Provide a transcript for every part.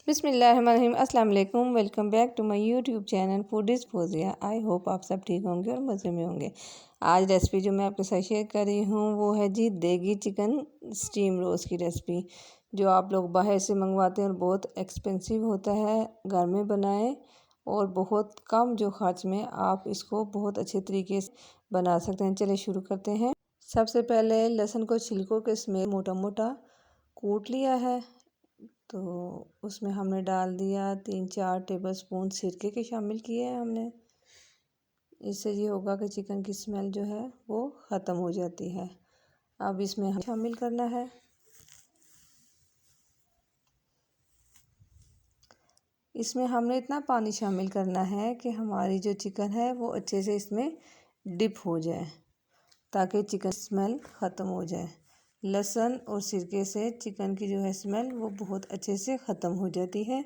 बिस्मिल्लाहिर्रहमानिर्रहीम। अस्सलाम वालेकुम। Welcome back to my YouTube channel foodies Fauzia. I hope आप सब ठीक होंगे और मज़े में होंगे। आज रेसिपी जो मैं आपके साथ शेयर कर रही हूँ वो है जी देगी चिकन स्टीम रोस्ट की रेसिपी, जो आप लोग बाहर से मंगवाते हैं और बहुत एक्सपेंसिव होता है। घर में बनाएं और बहुत कम जो खर्च में आप इसको बहुत अच्छे तरीके से बना सकते हैं। चलिए शुरू करते हैं। सबसे पहले लहसुन को छिलकों के समेत मोटा मोटा कूट लिया है, तो उसमें हमने डाल दिया 3-4 टेबलस्पून सिरके के शामिल किए हैं हमने। इससे ये होगा कि चिकन की स्मेल जो है वो ख़त्म हो जाती है। अब इसमें हम शामिल करना है इसमें हमने इतना पानी शामिल करना है कि हमारी जो चिकन है वो अच्छे से इसमें डिप हो जाए, ताकि चिकन स्मेल ख़त्म हो जाए। लहसुन और सिरके से चिकन की जो है स्मेल वो बहुत अच्छे से ख़त्म हो जाती है।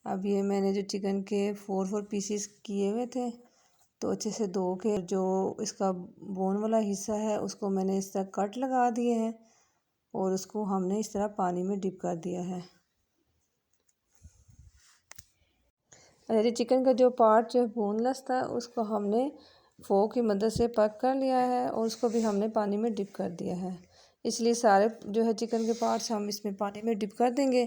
अब ये मैंने जो चिकन के 4 पीसीस किए हुए थे, तो अच्छे से धो के जो इसका बोन वाला हिस्सा है उसको मैंने इस तरह कट लगा दिए हैं और उसको हमने इस तरह पानी में डिप कर दिया है। अरे चिकन का जो पार्ट जो बोनलेस था उसको हमने फोक की मदद से पक कर लिया है और उसको भी हमने पानी में डिप कर दिया है। इसलिए सारे जो है चिकन के पार्ट्स हम इसमें पानी में डिप कर देंगे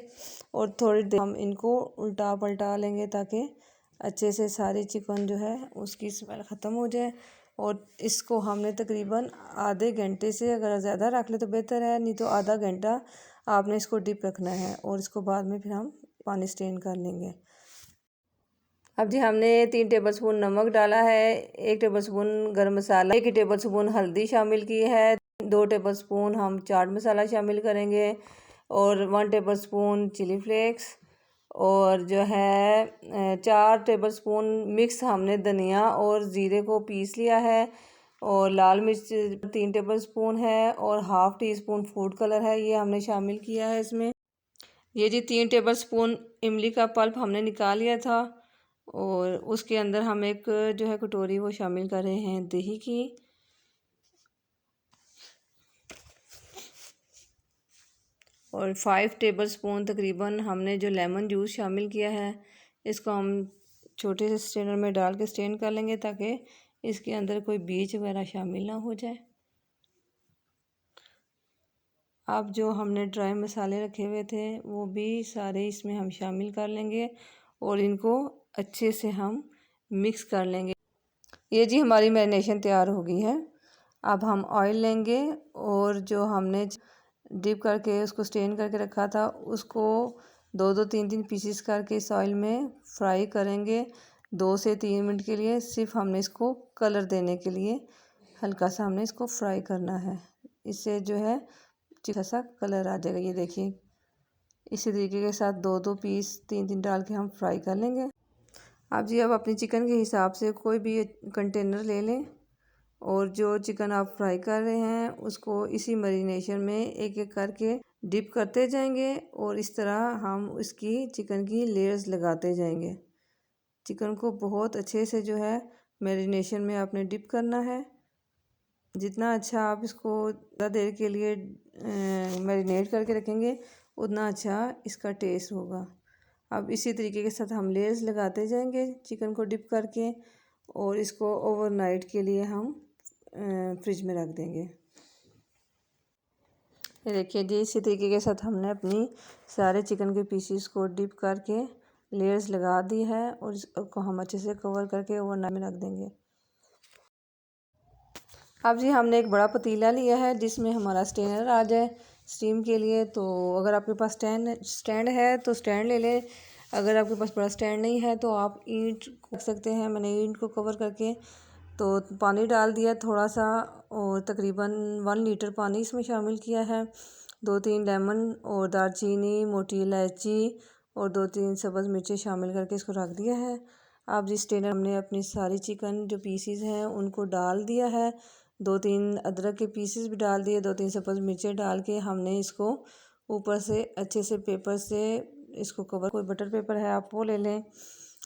और थोड़ी देर हम इनको उल्टा पलटा लेंगे, ताकि अच्छे से सारी चिकन जो है उसकी स्मेल ख़त्म हो जाए। और इसको हमने तकरीबन आधे घंटे से अगर ज़्यादा रख ले तो बेहतर है, नहीं तो आधा घंटा आपने इसको डिप रखना है और इसको बाद में फिर हम पानी स्ट्रेन कर लेंगे। अब जी हमने 3 टेबलस्पून नमक डाला है, 1 टेबलस्पून गरम मसाला, 1 टेबलस्पून हल्दी शामिल की है, 2 टेबलस्पून हम चाट मसाला शामिल करेंगे और 1 टेबलस्पून चिली फ्लेक्स और जो है 4 टेबलस्पून मिक्स हमने धनिया और ज़ीरे को पीस लिया है और लाल मिर्च 3 टेबलस्पून है और half tea spoon food colour है, ये हमने शामिल किया है इसमें। ये जी 3 टेबलस्पून इमली का पल्प हमने निकाल लिया था और उसके अंदर हम एक जो है कटोरी वो शामिल कर रहे हैं दही की। और 5 टेबलस्पून तकरीबन हमने जो लेमन जूस शामिल किया है, इसको हम छोटे से स्ट्रेनर में डाल के स्ट्रेन कर लेंगे, ताकि इसके अंदर कोई बीज वगैरह शामिल ना हो जाए। अब जो हमने ड्राई मसाले रखे हुए थे वो भी सारे इसमें हम शामिल कर लेंगे और इनको अच्छे से हम मिक्स कर लेंगे। ये जी हमारी मैरिनेशन तैयार हो गई है। अब हम ऑयल लेंगे और जो हमने डिप करके उसको स्टेन करके रखा था उसको 2-2 3-3 पीसेस करके इस ऑयल में फ्राई करेंगे 2 से 3 मिनट के लिए। सिर्फ हमने इसको कलर देने के लिए हल्का सा हमने इसको फ्राई करना है, इससे जो है अच्छा सा कलर आ जाएगा। ये देखिए इसी तरीके के साथ 2-2 पीस 3-3 डाल के हम फ्राई कर लेंगे। आप जी अब अपनी चिकन के हिसाब से कोई भी कंटेनर ले लें और जो चिकन आप फ्राई कर रहे हैं उसको इसी मैरिनेशन में एक एक करके डिप करते जाएंगे और इस तरह हम उसकी चिकन की लेयर्स लगाते जाएंगे। चिकन को बहुत अच्छे से जो है मैरिनेशन में आपने डिप करना है। जितना अच्छा आप इसको ज़्यादा देर के लिए मैरिनेट करके रखेंगे उतना अच्छा इसका टेस्ट होगा। अब इसी तरीके के साथ हम लेयर्स लगाते जाएंगे चिकन को डिप करके और इसको ओवरनाइट के लिए हम फ्रिज में रख देंगे। ये देखिए जी इसी तरीके के साथ हमने अपनी सारे चिकन के पीसीस को डिप करके लेयर्स लगा दी है और इसको हम अच्छे से कवर करके ओवरनाइट में रख देंगे। अब जी हमने एक बड़ा पतीला लिया है जिसमें हमारा स्टेनर आ जाए स्टीम के लिए। तो अगर आपके पास स्टैंड है तो स्टैंड ले लें, अगर आपके पास बड़ा स्टैंड नहीं है तो आप ईंट रख सकते हैं। मैंने ईंट को कवर करके तो पानी डाल दिया थोड़ा सा और तकरीबन 1 लीटर पानी इसमें शामिल किया है। 2-3 लेमन और दालचीनी, मोटी इलायची और 2-3 सब्ज़ मिर्चें शामिल करके इसको रख दिया है। अब जिस स्टेनर हमने अपनी सारी चिकन जो पीसीस हैं उनको डाल दिया है, 2-3 अदरक के पीसेस भी डाल दिए, 2-3 सब्ज़ मिर्चें डाल के हमने इसको ऊपर से अच्छे से पेपर से इसको कवर, कोई बटर पेपर है आप वो ले लें,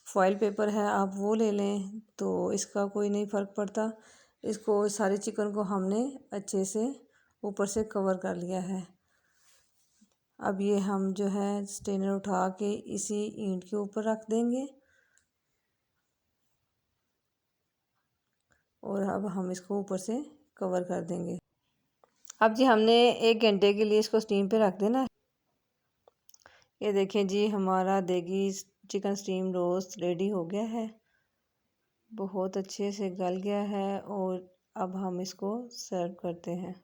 फॉइल पेपर है आप वो ले लें, तो इसका कोई नहीं फ़र्क पड़ता। इसको सारी चिकन को हमने अच्छे से ऊपर से कवर कर लिया है। अब ये हम जो है स्ट्रेनर उठा के इसी ईंट के ऊपर रख देंगे और अब हम इसको ऊपर से कवर कर देंगे। अब जी हमने 1 घंटे के लिए इसको स्टीम पे रख देना है। ये देखें जी हमारा देगी चिकन स्टीम रोस्ट रेडी हो गया है, बहुत अच्छे से गल गया है और अब हम इसको सर्व करते हैं।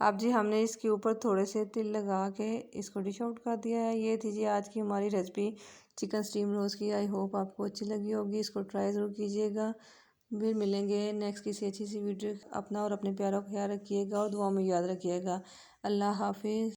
अब जी हमने इसके ऊपर थोड़े से तिल लगा के इसको डिश आउट कर दिया है। ये थी जी आज की हमारी रेसिपी चिकन स्टीम रोस्ट की। आई होप आपको अच्छी लगी होगी, इसको ट्राई ज़रूर कीजिएगा। फिर मिलेंगे नेक्स्ट किसी अच्छी सी वीडियो। अपना और अपने प्यारों का ख्याल रखिएगा और दुआ में याद रखिएगा। अल्लाह हाफिज़।